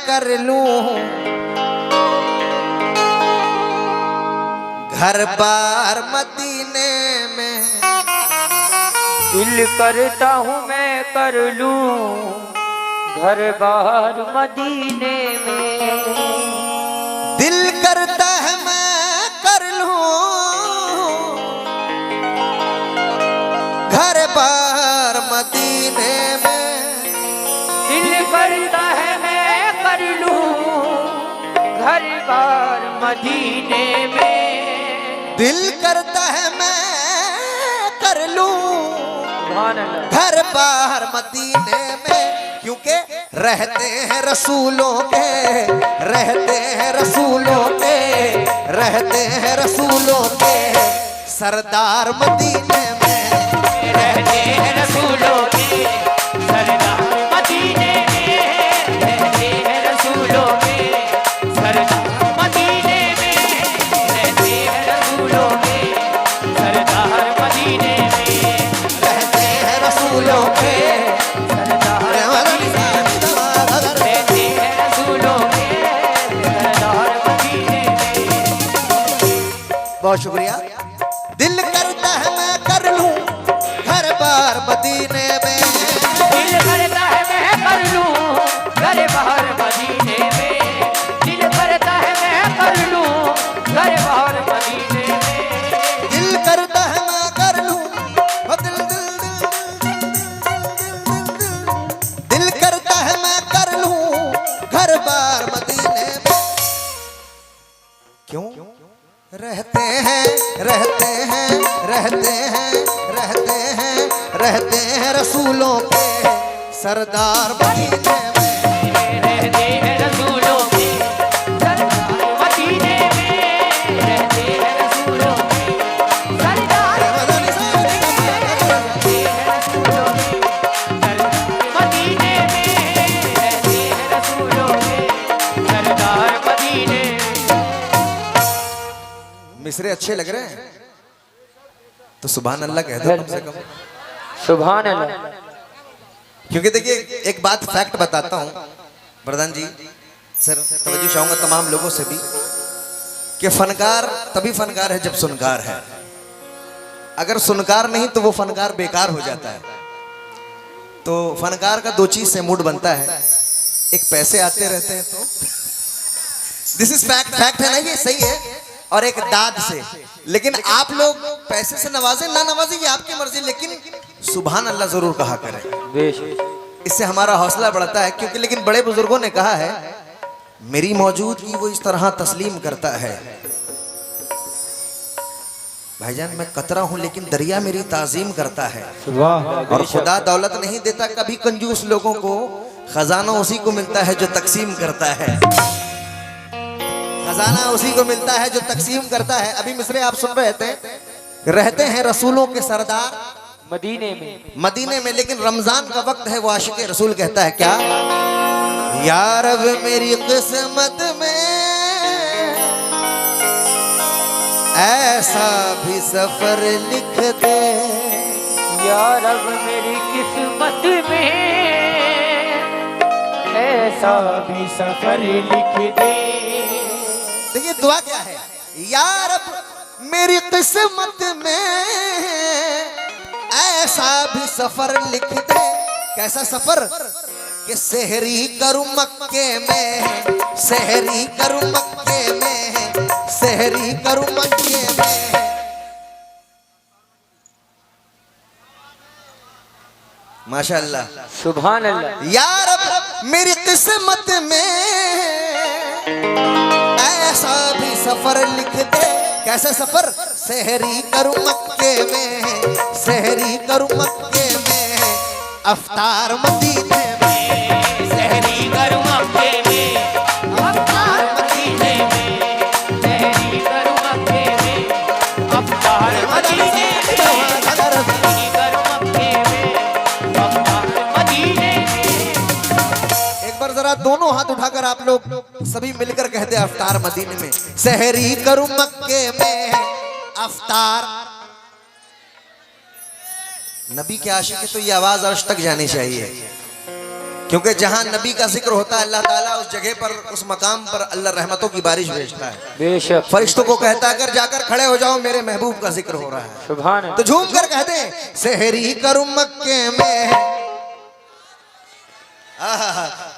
कर लूं, घर बार मदीने में। दिल करता हूँ मैं कर लूं घर बार मदीने में। दिल करता है मैं कर लूं घर बार मदीने में। दिल करता है मैं कर लूं घर बार मदीने में। दिल करता है मैं कर लूं घर बार मदीने में, क्योंकि रहते हैं रसूलों के, रहते हैं रसूलों के, रहते हैं रसूलों के सरदार मदीने में। रहते हैं रसूलों के सरदार मदीने में। रहते हैं रसूलों के सरदार मदीने में। रहते हैं रसूलों के सरदार मदीने में। रहते हैं रसूलों के सरदार रहते हैं रसूलों के सरदार मदीने में। बहुत शुक्रिया। दिल करता है मैं कर लूं घर बार मदीने में। दिल करता है मैं कर लूं घर बार मदीने में। दिल करता है मैं कर लूं घर बार मदीने में। दिल करता है मैं कर लूं, दिल दिल करता है मैं कर लूं घर बार मदीने में। क्यों? रहते हैं रहते हैं रहते हैं रहते हैं रहते हैं रसूलों के सरदार मदीने में। रहते हैं रसूलों के सरदार मदीने में। रहते हैं रसूलों के सरदार रहते हैं रसूलों के सरदार मदीने में। रहते हैं रसूलों के सरदार मदीने में। मिसरे अच्छे लग रहे हैं तो सुभान अल्लाह कह दो कम से कम। सुभान अल्लाह। क्योंकि देखिए एक बात फैक्ट बताता हूं प्रधान जी, सर तवज्जो चाहूंगा तमाम लोगों से भी कि फनकार तभी फनकार है जब सुनकार है। अगर सुनकार नहीं तो वो फनकार बेकार हो जाता है। तो फनकार का दो चीज से मूड बनता है, एक पैसे आते रहते हैं तो दिस इज फैक्ट, फैक्ट है ना, ये सही है, और एक दाद से। लेकिन आप लोग पैसे से नवाजे ना नवाजे ये आपकी मर्जी, लेकिन सुभान अल्लाह जरूर कहा करें, इससे हमारा हौसला बढ़ता है। क्योंकि लेकिन बड़े बुजुर्गों ने कहा है मेरी मौजूदगी वो इस तरह तस्लीम करता है। भाईजान मैं कतरा हूं लेकिन दरिया मेरी ताजीम करता है। और खुदा दौलत नहीं देता कभी कंजूस लोगों को, खजाना उसी को मिलता है जो तकसीम करता है। खजाना उसी को मिलता है जो तकसीम करता है। अभी मिसरे आप सुन रहे थे, रहते हैं रसूलों के सरदार मदीने में। मदीने में, लेकिन रमजान का वक्त है वो आशिक़ रसूल कहता है क्या, या रब मेरी किस्मत में ऐसा भी सफर लिख दे। या रब मेरी किस्मत में ऐसा भी सफर लिख दे। देखिए दुआ क्या है, या रब मेरी किस्मत में ऐसा भी सफर लिख दे। कैसा सफर कि सहरी करूं मक्के में, सहरी करूं मक्के में, सहरी करूं मक्के में। माशाअल्लाह सुभान अल्लाह। या रब मेरी किस्मत में ऐसा भी सफर लिख दे। कैसा सफर, सहरी करूं मक्के में, सहरी करूं मक्के में, अफ्तार मदीने में, सहरी करूं मक्के में, अफ्तार मदीने में, सहरी करूं मक्के में, अफ्तार मदीने में, सहरी करूं मक्के में, अफ्तार मदीने में। एक बार जरा दोनों हाथ उठाकर आप लोग सभी मिलकर कहते हैं अफ्तार मदीने में, सहरी करूं मक्के में, अफ्तार। नबी के आशिक है तो ये आवाज अर्श तक जानी चाहिए। क्योंकि जहां नबी का जिक्र होता है अल्लाह ताला उस जगह पर उस मकाम पर अल्लाह रहमतों की बारिश भेजता है। बेशक फरिश्तों को कहता है अगर जाकर खड़े हो जाओ मेरे महबूब का जिक्र हो रहा है। सुभान तो झूम कर कहते हैं सहरी करूं मक्के में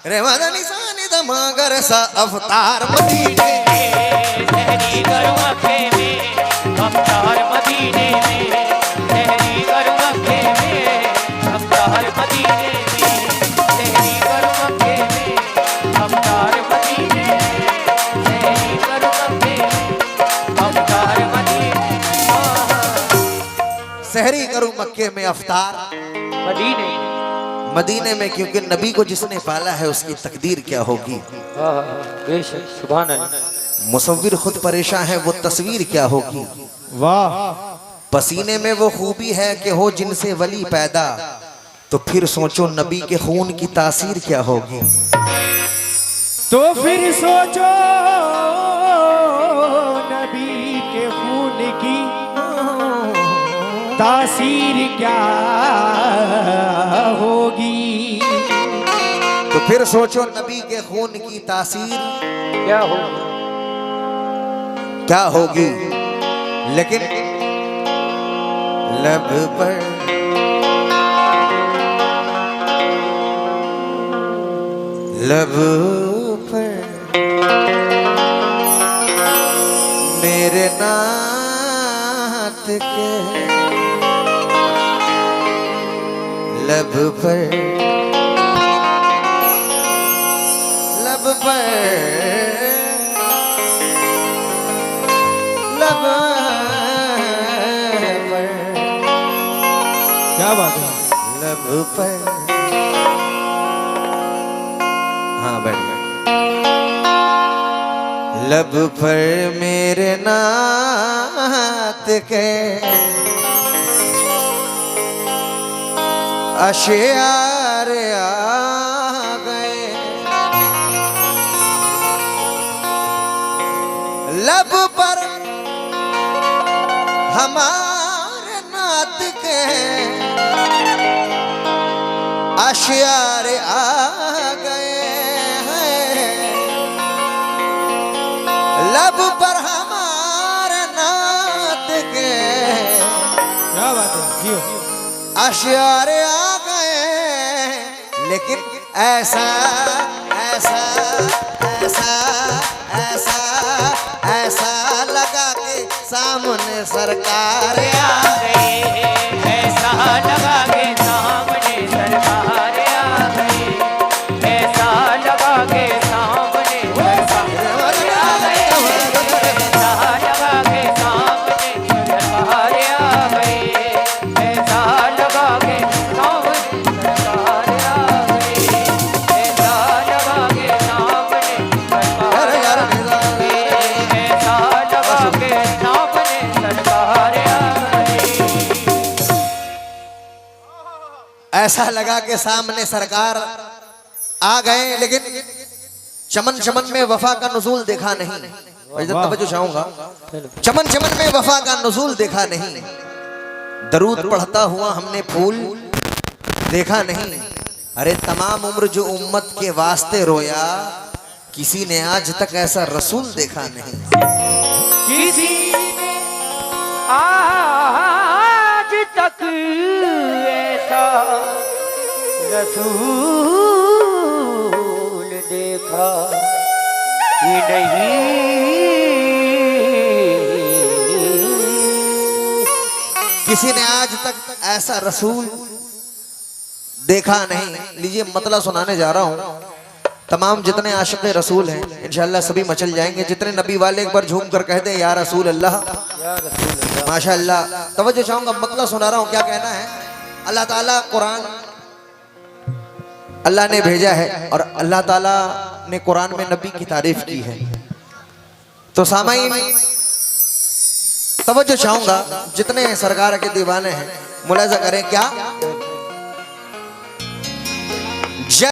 रे मदनी सानी दमागर सा अवतार मदीने सहरी करूं मक्के में अवतार मदीने में सहरी करूं मक्के में अवतार मदीने में सहरी करूं मक्के में अवतार मदीने में सहरी करूं मक्के में अवतार मदीने सहरी करूं मक्के में अवतार मदीने मदीने में, क्योंकि नबी को जिसने पाला है उसकी तकदीर क्या होगी। बेशक सुभान अल्लाह। मुसव्विर खुद परेशान है वो तस्वीर क्या होगी। वाह पसीने में वो खूबी है कि हो जिनसे वली पैदा, तो फिर सोचो नबी के खून की तासीर क्या होगी। तो फिर सोचो नबी के खून की तासीर क्या होगी। तो फिर सोचो नबी के खून की तासीर क्या हो क्या होगी। लेकिन लब पर मेरे नात के लब पर लब पर क्या बात है। लब पर हाँ बैठ गए। लब पर मेरे नात के अशियार आ गए। लब पर हमारे नात के अशियार आ गए हैं। लब पर हमारे नात के क्या बात है जियो। अशियार आ गए। लेकिन ऐसा ऐसा ऐसा ऐसा ऐसा लगा के सामने सरकार आ गए। ऐसा लगा के सामने सरकार आ गई। ऐसा लगा के सामने सरकार आ गई। ऐसा लगा के सामने सरकार आ गई। ऐसा लगा के सामने सरकार आ गई। ऐसा लगा के सामने सरकार आ गई। ऐसा लगा के सामने सरकार आ गई। ऐसा लगा के सामने सरकार आ गए। लेकिन चमन चमन में वफा का नुज़ूल देखा नहीं। तवज्जो चाहूंगा। चमन चमन में वफा का नुज़ूल देखा नहीं। दरूद पढ़ता हुआ हमने फूल देखा नहीं। अरे तमाम उम्र जो उम्मत के वास्ते रोया, किसी ने आज तक ऐसा रसूल देखा नहीं। किसी ने आज तक ऐसा रसूल देखा ही नहीं। किसी ने आज तक ऐसा रसूल देखा नहीं। लीजिए मतलब सुनाने जा रहा हूं। तमाम जितने आशिक़ रसूल हैं इंशाअल्लाह सभी मचल जाएंगे। जितने नबी वाले एक बार झूम कर कह दे या रसूल अल्लाह माशाअल्लाह। तवज्जो चाहूंगा मतलब सुना रहा हूं क्या कहना है। अल्लाह ताला कुरान अल्लाह ने भेजा है और अल्लाह ताला ने कुरान में नबी की तारीफ की है। तो सामाईन तवज्जो चाहूंगा जितने सरकार के दीवाने हैं मुलाजा करें क्या